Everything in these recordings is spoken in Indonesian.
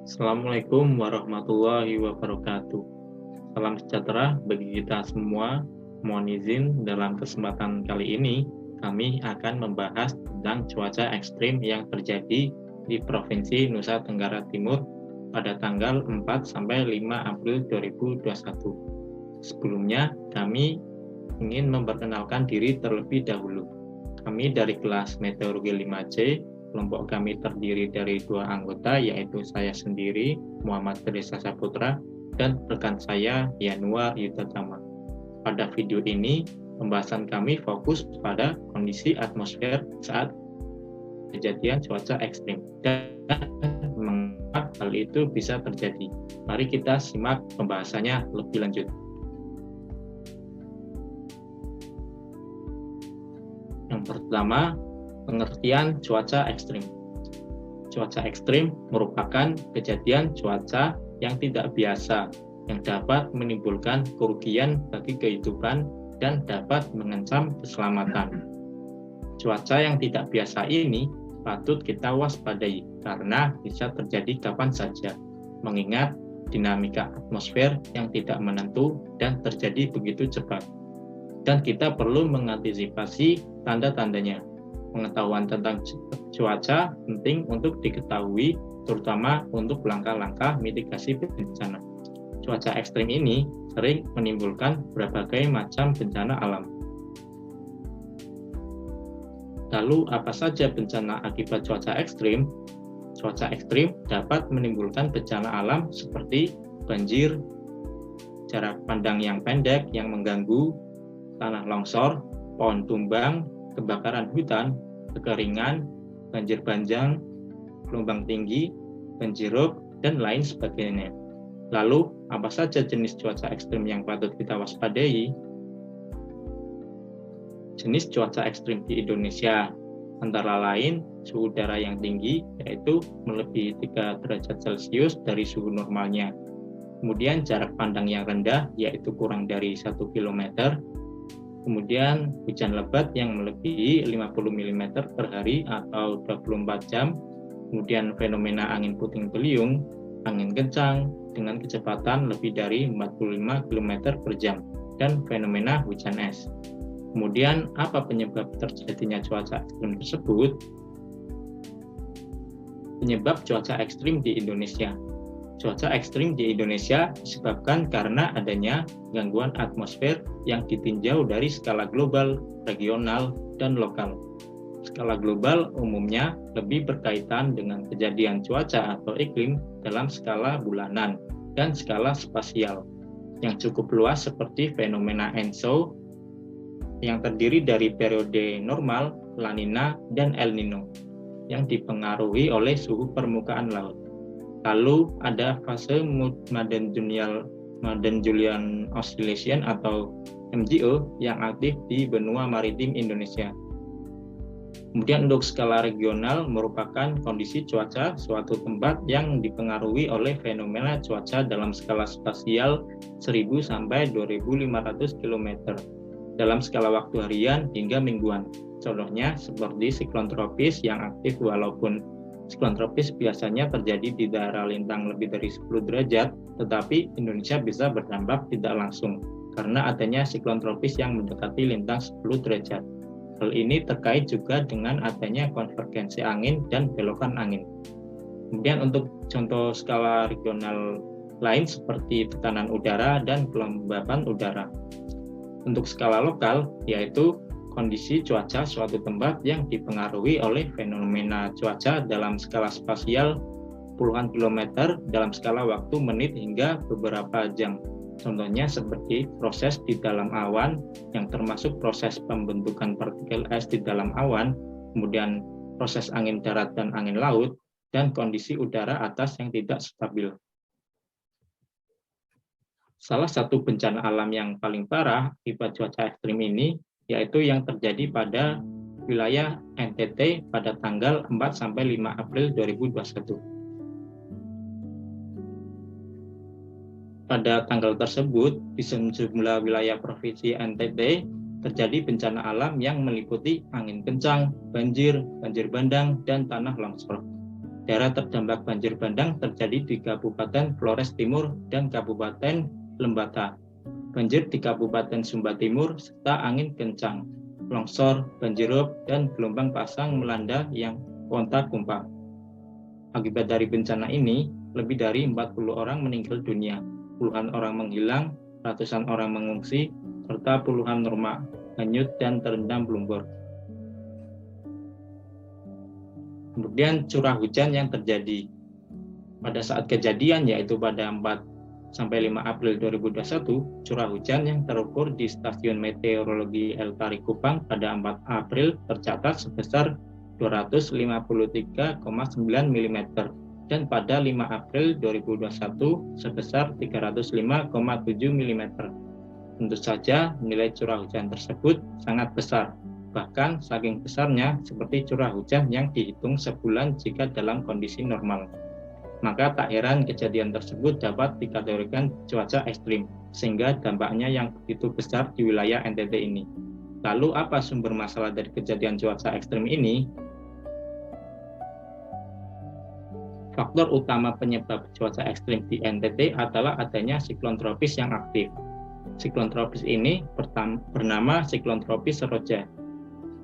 Assalamualaikum warahmatullahi wabarakatuh. Salam sejahtera bagi kita semua. Mohon izin dalam kesempatan kali ini kami akan membahas tentang cuaca ekstrim yang terjadi di Provinsi Nusa Tenggara Timur pada tanggal 4 sampai 5 April 2021. Sebelumnya, kami ingin memperkenalkan diri terlebih dahulu. Kami dari kelas Meteorologi 5C. Kelompok kami terdiri dari 2 anggota, yaitu saya sendiri, Muhammad Trisha Saputra, dan rekan saya, Yanuar Yudatama. Pada video ini, pembahasan kami fokus pada kondisi atmosfer saat kejadian cuaca ekstrim dan mengapa hal itu bisa terjadi. Mari kita simak pembahasannya lebih lanjut. Yang pertama, pengertian cuaca ekstrim. Cuaca ekstrim merupakan kejadian cuaca yang tidak biasa, yang dapat menimbulkan kerugian bagi kehidupan dan dapat mengancam keselamatan. Cuaca yang tidak biasa ini patut kita waspadai karena bisa terjadi kapan saja, mengingat dinamika atmosfer yang tidak menentu dan terjadi begitu cepat. Dan kita perlu mengantisipasi tanda-tandanya. Pengetahuan tentang cuaca penting untuk diketahui, terutama untuk langkah-langkah mitigasi bencana. Cuaca ekstrim ini sering menimbulkan berbagai macam bencana alam. Lalu, apa saja bencana akibat cuaca ekstrim? Cuaca ekstrim dapat menimbulkan bencana alam seperti banjir, jarak pandang yang pendek yang mengganggu, tanah longsor, pohon tumbang, kebakaran hutan, kekeringan, banjir bandang, gelombang tinggi, banjirop, dan lain sebagainya. Lalu, apa saja jenis cuaca ekstrim yang patut kita waspadai? Jenis cuaca ekstrim di Indonesia antara lain suhu udara yang tinggi, yaitu melebihi 3 derajat Celcius dari suhu normalnya. Kemudian jarak pandang yang rendah, yaitu kurang dari 1 km. Kemudian hujan lebat yang melebihi 50 mm per hari atau 24 jam. Kemudian fenomena angin puting beliung, angin kencang dengan kecepatan lebih dari 45 km per jam, dan fenomena hujan es. Kemudian apa penyebab terjadinya cuaca ekstrim tersebut? Penyebab cuaca ekstrim di Indonesia. Cuaca ekstrim di Indonesia disebabkan karena adanya gangguan atmosfer yang ditinjau dari skala global, regional, dan lokal. Skala global umumnya lebih berkaitan dengan kejadian cuaca atau iklim dalam skala bulanan dan skala spasial yang cukup luas seperti fenomena ENSO yang terdiri dari periode normal, La Nina, dan El Nino yang dipengaruhi oleh suhu permukaan laut. Lalu ada fase Madden-Julian Oscillation atau MJO yang aktif di benua maritim Indonesia. Kemudian untuk skala regional merupakan kondisi cuaca suatu tempat yang dipengaruhi oleh fenomena cuaca dalam skala spasial 1000 sampai 2500 km dalam skala waktu harian hingga mingguan. Contohnya seperti siklon tropis yang aktif, walaupun siklon tropis biasanya terjadi di daerah lintang lebih dari 10 derajat, tetapi Indonesia bisa berdampak tidak langsung karena adanya siklon tropis yang mendekati lintang 10 derajat. Hal ini terkait juga dengan adanya konvergensi angin dan belokan angin. Kemudian untuk contoh skala regional lain seperti tekanan udara dan kelembapan udara. Untuk skala lokal, yaitu kondisi cuaca suatu tempat yang dipengaruhi oleh fenomena cuaca dalam skala spasial puluhan kilometer dalam skala waktu menit hingga beberapa jam. Contohnya seperti proses di dalam awan yang termasuk proses pembentukan partikel es di dalam awan, kemudian proses angin darat dan angin laut, dan kondisi udara atas yang tidak stabil. Salah satu bencana alam yang paling parah akibat cuaca ekstrim ini yaitu yang terjadi pada wilayah NTT pada tanggal 4 sampai 5 April 2021. Pada tanggal tersebut, di sejumlah wilayah provinsi NTT terjadi bencana alam yang meliputi angin kencang, banjir, banjir bandang, dan tanah longsor. Daerah terdampak banjir bandang terjadi di Kabupaten Flores Timur dan Kabupaten Lembata. Banjir di Kabupaten Sumba Timur serta angin kencang, longsor, banjirop, dan gelombang pasang melanda yang kontak-kumpak. Akibat dari bencana ini, lebih dari 40 orang meninggal dunia, puluhan orang menghilang, ratusan orang mengungsi, serta puluhan rumah hanyut dan terendam lumpur. Kemudian curah hujan yang terjadi pada saat kejadian, yaitu pada 4-5 April 2021, curah hujan yang terukur di Stasiun Meteorologi El-Tari Kupang pada 4 April tercatat sebesar 253,9 mm dan pada 5 April 2021 sebesar 305,7 mm. Tentu saja nilai curah hujan tersebut sangat besar, bahkan saking besarnya seperti curah hujan yang dihitung sebulan jika dalam kondisi normal. Maka tak heran kejadian tersebut dapat dikategorikan cuaca ekstrim, sehingga dampaknya yang begitu besar di wilayah NTT ini. Lalu apa sumber masalah dari kejadian cuaca ekstrim ini? Faktor utama penyebab cuaca ekstrim di NTT adalah adanya siklon tropis yang aktif. Siklon tropis ini bernama siklon tropis Seroja.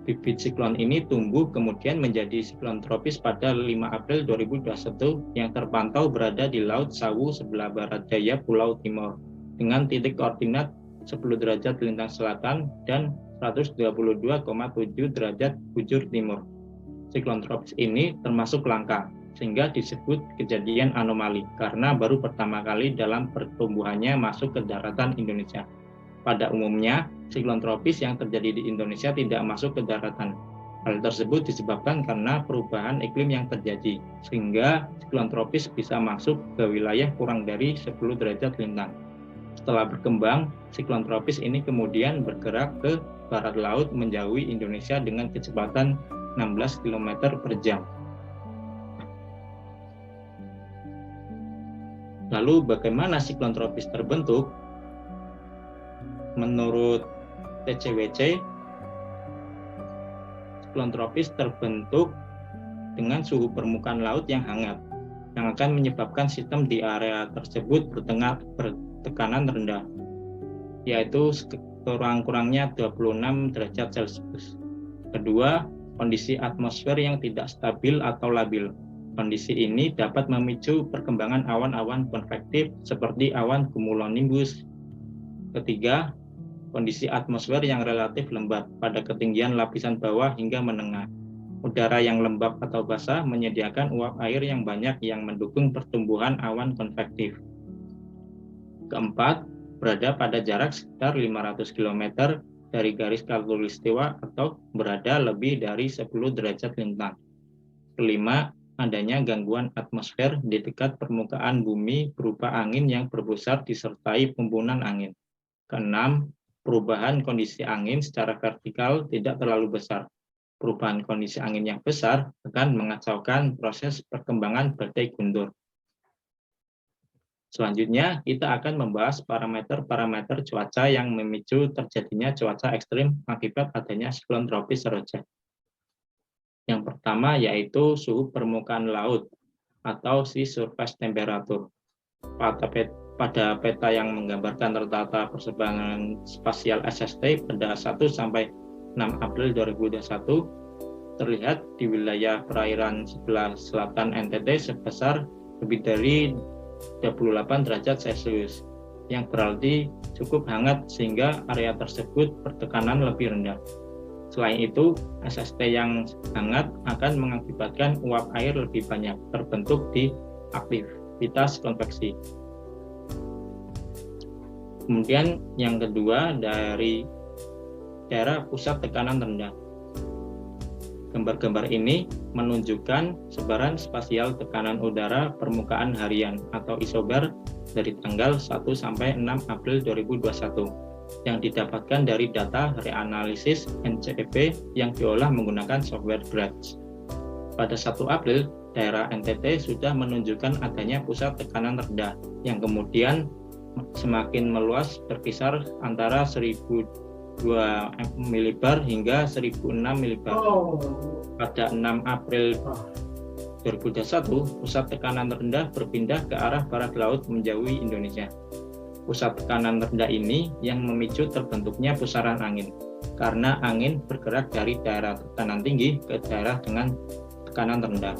Bibit siklon ini tumbuh kemudian menjadi siklon tropis pada 5 April 2021 yang terpantau berada di Laut Sawu sebelah barat daya Pulau Timor dengan titik koordinat 10 derajat lintang selatan dan 122,7 derajat bujur timur. Siklon tropis ini termasuk langka, sehingga disebut kejadian anomali karena baru pertama kali dalam pertumbuhannya masuk ke daratan Indonesia. Pada umumnya, siklon tropis yang terjadi di Indonesia tidak masuk ke daratan. Hal tersebut disebabkan karena perubahan iklim yang terjadi, sehingga siklon tropis bisa masuk ke wilayah kurang dari 10 derajat lintang. Setelah berkembang, siklon tropis ini kemudian bergerak ke barat laut menjauhi Indonesia dengan kecepatan 16 km per jam. Lalu bagaimana siklon tropis terbentuk? Menurut TCWC, siklon tropis terbentuk dengan suhu permukaan laut yang hangat, yang akan menyebabkan sistem di area tersebut bertekanan rendah, yaitu kurang-kurangnya 26 derajat Celcius. Kedua, kondisi atmosfer yang tidak stabil atau labil. Kondisi ini dapat memicu perkembangan awan-awan konvektif seperti awan cumulonimbus. Ketiga, kondisi atmosfer yang relatif lembab pada ketinggian lapisan bawah hingga menengah. Udara yang lembab atau basah menyediakan uap air yang banyak yang mendukung pertumbuhan awan konvektif. Keempat, berada pada jarak sekitar 500 km dari garis khatulistiwa atau berada lebih dari 10 derajat lintang. Kelima, adanya gangguan atmosfer di dekat permukaan bumi berupa angin yang berpusat disertai hembunan angin. Keenam, perubahan kondisi angin secara vertikal tidak terlalu besar. Perubahan kondisi angin yang besar akan mengacaukan proses perkembangan badai guntur. Selanjutnya, kita akan membahas parameter-parameter cuaca yang memicu terjadinya cuaca ekstrim akibat adanya siklon tropis Seroja. Yang pertama yaitu suhu permukaan laut atau sea surface temperature. Pada peta yang menggambarkan rata-rata persebaran spasial SST pada 1-6 April 2021, terlihat di wilayah perairan sebelah selatan NTT sebesar lebih dari 28 derajat Celcius, yang berarti cukup hangat sehingga area tersebut bertekanan lebih rendah. Selain itu, SST yang hangat akan mengakibatkan uap air lebih banyak terbentuk di aktivitas konveksi. Kemudian yang kedua dari daerah pusat tekanan rendah. Gambar-gambar ini menunjukkan sebaran spasial tekanan udara permukaan harian atau isobar dari tanggal 1-6 April 2021 yang didapatkan dari data reanalisis NCEP yang diolah menggunakan software Bratch. Pada 1 April, daerah NTT sudah menunjukkan adanya pusat tekanan rendah yang kemudian semakin meluas berkisar antara 1002 mB hingga 1006 mB. Pada 6 April 2021, pusat tekanan rendah berpindah ke arah barat laut menjauhi Indonesia. Pusat tekanan rendah ini yang memicu terbentuknya pusaran angin, karena angin bergerak dari daerah tekanan tinggi ke daerah dengan tekanan rendah.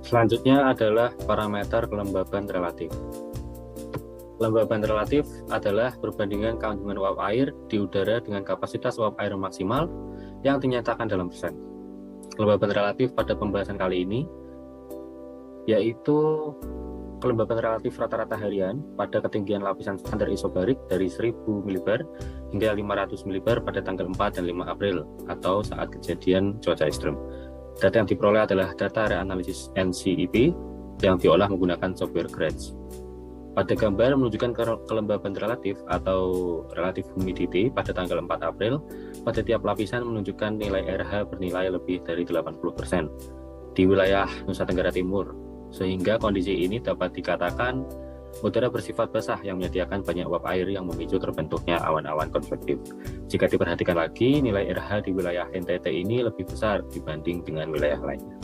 Selanjutnya adalah parameter kelembaban relatif. Kelembaban relatif adalah perbandingan kandungan uap air di udara dengan kapasitas uap air maksimal yang dinyatakan dalam persen. Kelembaban relatif pada pembahasan kali ini yaitu kelembaban relatif rata-rata harian pada ketinggian lapisan standar isobarik dari 1000 mbar hingga 500 mbar pada tanggal 4 dan 5 April atau saat kejadian cuaca ekstrem. Data yang diperoleh adalah data reanalisis NCEP yang diolah menggunakan software GREDS. Pada gambar menunjukkan kelembaban relatif atau relative humidity pada tanggal 4 April, pada tiap lapisan menunjukkan nilai RH bernilai lebih dari 80% di wilayah Nusa Tenggara Timur, sehingga kondisi ini dapat dikatakan udara bersifat basah yang menyediakan banyak uap air yang memicu terbentuknya awan-awan konvektif. Jika diperhatikan lagi, nilai RH di wilayah NTT ini lebih besar dibanding dengan wilayah lainnya.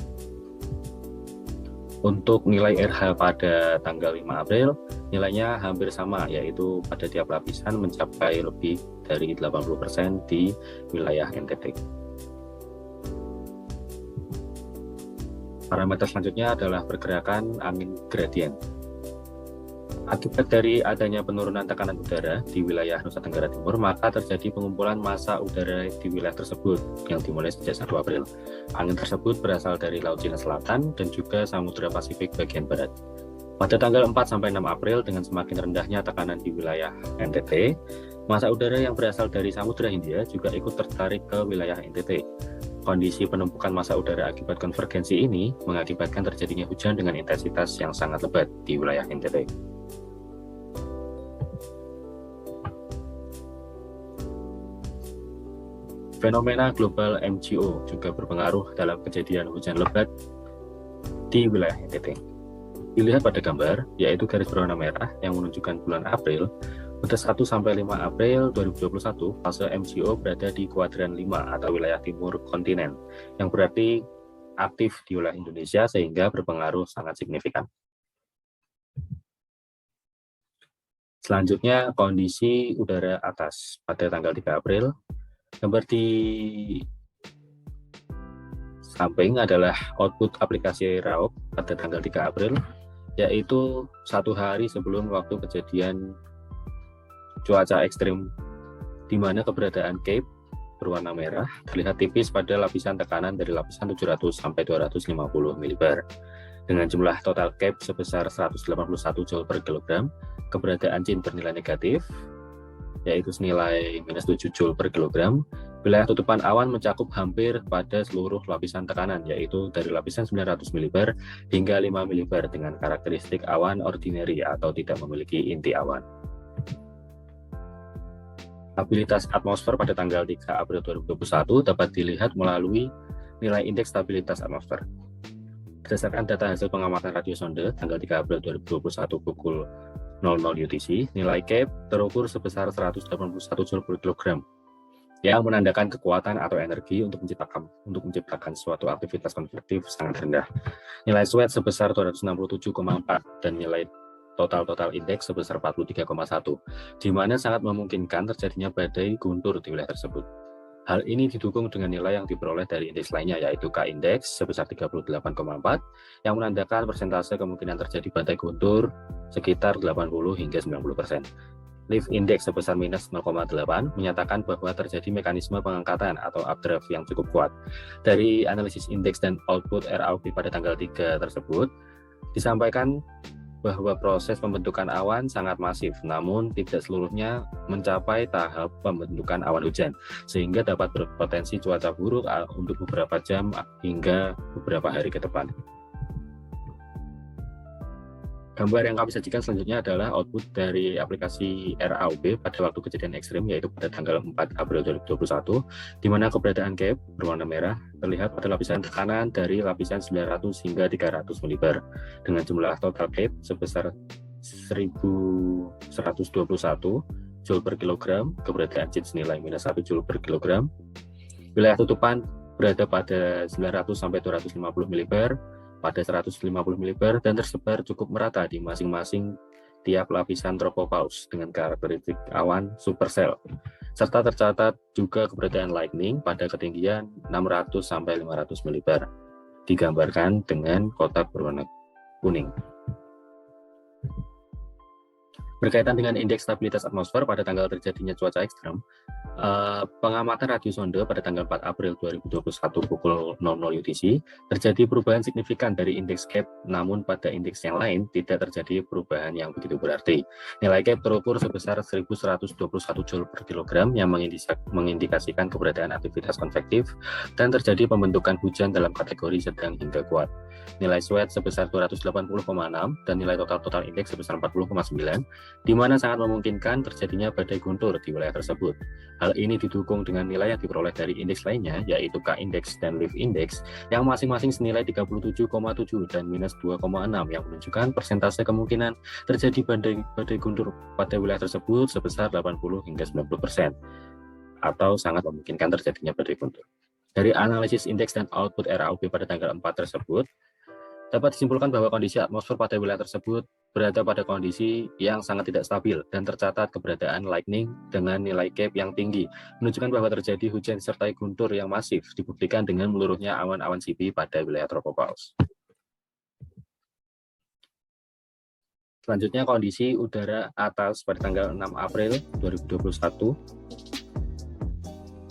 Untuk nilai RH pada tanggal 5 April, nilainya hampir sama, yaitu pada tiap lapisan mencapai lebih dari 80% di wilayah NTT. Parameter selanjutnya adalah pergerakan angin gradien. Akibat dari adanya penurunan tekanan udara di wilayah Nusa Tenggara Timur, maka terjadi pengumpulan massa udara di wilayah tersebut yang dimulai sejak 1 April. Angin tersebut berasal dari Laut Cina Selatan dan juga Samudra Pasifik bagian barat. Pada tanggal 4-6 April, dengan semakin rendahnya tekanan di wilayah NTT, massa udara yang berasal dari Samudra Hindia juga ikut tertarik ke wilayah NTT. Kondisi penumpukan massa udara akibat konvergensi ini mengakibatkan terjadinya hujan dengan intensitas yang sangat lebat di wilayah NTT. Fenomena global MGO juga berpengaruh dalam kejadian hujan lebat di wilayah NTT. Dilihat pada gambar, yaitu garis berwarna merah yang menunjukkan bulan April. Pada 1-5 April 2021, fase MGO berada di kuadran 5 atau wilayah timur kontinen, yang berarti aktif di wilayah Indonesia sehingga berpengaruh sangat signifikan. Selanjutnya, kondisi udara atas pada tanggal 3 April. Gambar di samping adalah output aplikasi RAOP pada tanggal 3 April, yaitu 1 hari sebelum waktu kejadian cuaca ekstrim, di mana keberadaan Cape berwarna merah terlihat tipis pada lapisan tekanan dari lapisan 700 sampai 250 mbar. Dengan jumlah total Cape sebesar 181 Joule per kilogram, keberadaan Chin bernilai negatif, yaitu senilai -7 Joule per kilogram. Wilayah tutupan awan mencakup hampir pada seluruh lapisan tekanan, yaitu dari lapisan 900 mbar hingga 5 mbar dengan karakteristik awan ordinary atau tidak memiliki inti awan. Stabilitas atmosfer pada tanggal 3 April 2021 dapat dilihat melalui nilai indeks stabilitas atmosfer. Berdasarkan data hasil pengamatan radiosonde tanggal 3 April 2021 pukul 00 UTC, nilai Cape terukur sebesar 181 Joule per kilogram, yang menandakan kekuatan atau energi untuk menciptakan suatu aktivitas konvektif sangat rendah. Nilai SWET sebesar 267,4 dan nilai total indeks sebesar 43,1, di mana sangat memungkinkan terjadinya badai guntur di wilayah tersebut. Hal ini didukung dengan nilai yang diperoleh dari indeks lainnya, yaitu K-indeks sebesar 38,4, yang menandakan persentase kemungkinan terjadi badai guntur sekitar 80 hingga 90%. Leaf index sebesar -0,8 menyatakan bahwa terjadi mekanisme pengangkatan atau updraft yang cukup kuat. Dari analisis indeks dan output RAOP pada tanggal 3 tersebut, disampaikan bahwa proses pembentukan awan sangat masif, namun tidak seluruhnya mencapai tahap pembentukan awan hujan, sehingga dapat berpotensi cuaca buruk untuk beberapa jam hingga beberapa hari ke depan. Gambar yang kami sajikan selanjutnya adalah output dari aplikasi RAOP pada waktu kejadian ekstrim, yaitu pada tanggal 4 April 2021, di mana keberadaan Cape berwarna merah terlihat pada lapisan tekanan dari lapisan 900 hingga 300 mbar, dengan jumlah total Cape sebesar 1121 Joule per kilogram, keberadaan Chin senilai -1 Joule per kilogram. Wilayah tutupan berada pada 900 sampai 250 mili, pada 150 mili, dan tersebar cukup merata di masing-masing tiap lapisan tropopause dengan karakteristik awan supercell. Serta tercatat juga keberadaan lightning pada ketinggian 600 sampai 500 mili, digambarkan dengan kotak berwarna kuning. Berkaitan dengan indeks stabilitas atmosfer pada tanggal terjadinya cuaca ekstrem, pengamatan radiosonde pada tanggal 4 April 2021 pukul 00 UTC terjadi perubahan signifikan dari indeks CAP, namun pada indeks yang lain tidak terjadi perubahan yang begitu berarti. Nilai CAP terukur sebesar 1121 Joule per kilogram yang mengindikasikan keberadaan aktivitas konvektif dan terjadi pembentukan hujan dalam kategori sedang hingga kuat. Nilai SWET sebesar 280,6 dan nilai total indeks sebesar 40,9, di mana sangat memungkinkan terjadinya badai guntur di wilayah tersebut. Hal ini didukung dengan nilai yang diperoleh dari indeks lainnya, yaitu K-index dan Leaf index, yang masing-masing senilai 37,7 dan minus 2,6, yang menunjukkan persentase kemungkinan terjadi badai guntur pada wilayah tersebut sebesar 80 hingga 90%, atau sangat memungkinkan terjadinya badai guntur. Dari analisis indeks dan output RAUB pada tanggal 4 tersebut, dapat disimpulkan bahwa kondisi atmosfer pada wilayah tersebut berada pada kondisi yang sangat tidak stabil dan tercatat keberadaan lightning dengan nilai CAP yang tinggi, menunjukkan bahwa terjadi hujan disertai guntur yang masif, dibuktikan dengan meluruhnya awan-awan CP pada wilayah tropopause. Selanjutnya, kondisi udara atas pada tanggal 6 April 2021.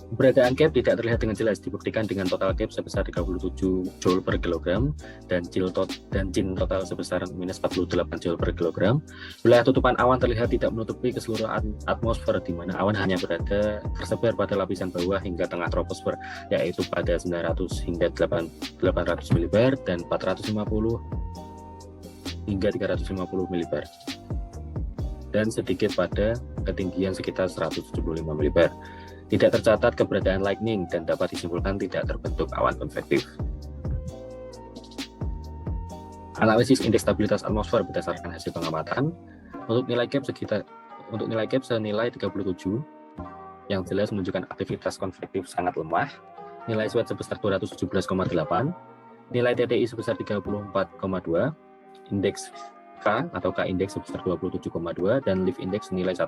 Keberadaan CAP tidak terlihat dengan jelas, dibuktikan dengan total CAP sebesar 37 Joule per kilogram dan CIN total sebesar minus 48 Joule per kilogram. Wilayah tutupan awan terlihat tidak menutupi keseluruhan atmosfer, di mana awan hanya tersebar pada lapisan bawah hingga tengah troposfer, yaitu pada 900 hingga 800 mili dan 450 hingga 350 mili, dan sedikit pada ketinggian sekitar 175 mili. Tidak tercatat keberadaan lightning dan dapat disimpulkan tidak terbentuk awan konvektif. Analisis indeks stabilitas atmosfer berdasarkan hasil pengamatan. Untuk nilai CAP senilai 37, yang jelas menunjukkan aktivitas konvektif sangat lemah. Nilai SWET sebesar 217,8, nilai TTI sebesar 34,2, indeks K atau K-index sebesar 27,2 dan Leaf index nilai 1,1,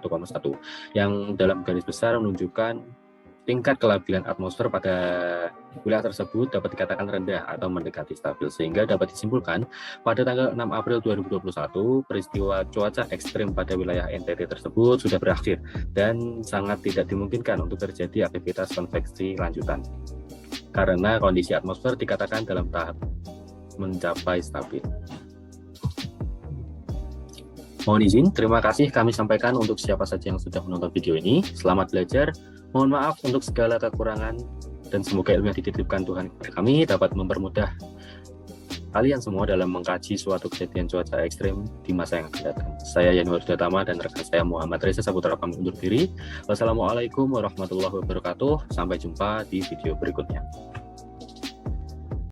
yang dalam garis besar menunjukkan tingkat kelabilan atmosfer pada wilayah tersebut dapat dikatakan rendah atau mendekati stabil, sehingga dapat disimpulkan pada tanggal 6 April 2021 peristiwa cuaca ekstrim pada wilayah NTT tersebut sudah berakhir dan sangat tidak dimungkinkan untuk terjadi aktivitas konveksi lanjutan karena kondisi atmosfer dikatakan dalam tahap mencapai stabil. Mohon izin, terima kasih kami sampaikan untuk siapa saja yang sudah menonton video ini. Selamat belajar, mohon maaf untuk segala kekurangan, dan semoga ilmu yang dititipkan Tuhan kepada kami dapat mempermudah kalian semua dalam mengkaji suatu kejadian cuaca ekstrim di masa yang akan datang. Saya Yanuar Datama dan rekan saya Muhammad Reza Saputra pamit undur diri. Wassalamualaikum warahmatullahi wabarakatuh. Sampai jumpa di video berikutnya.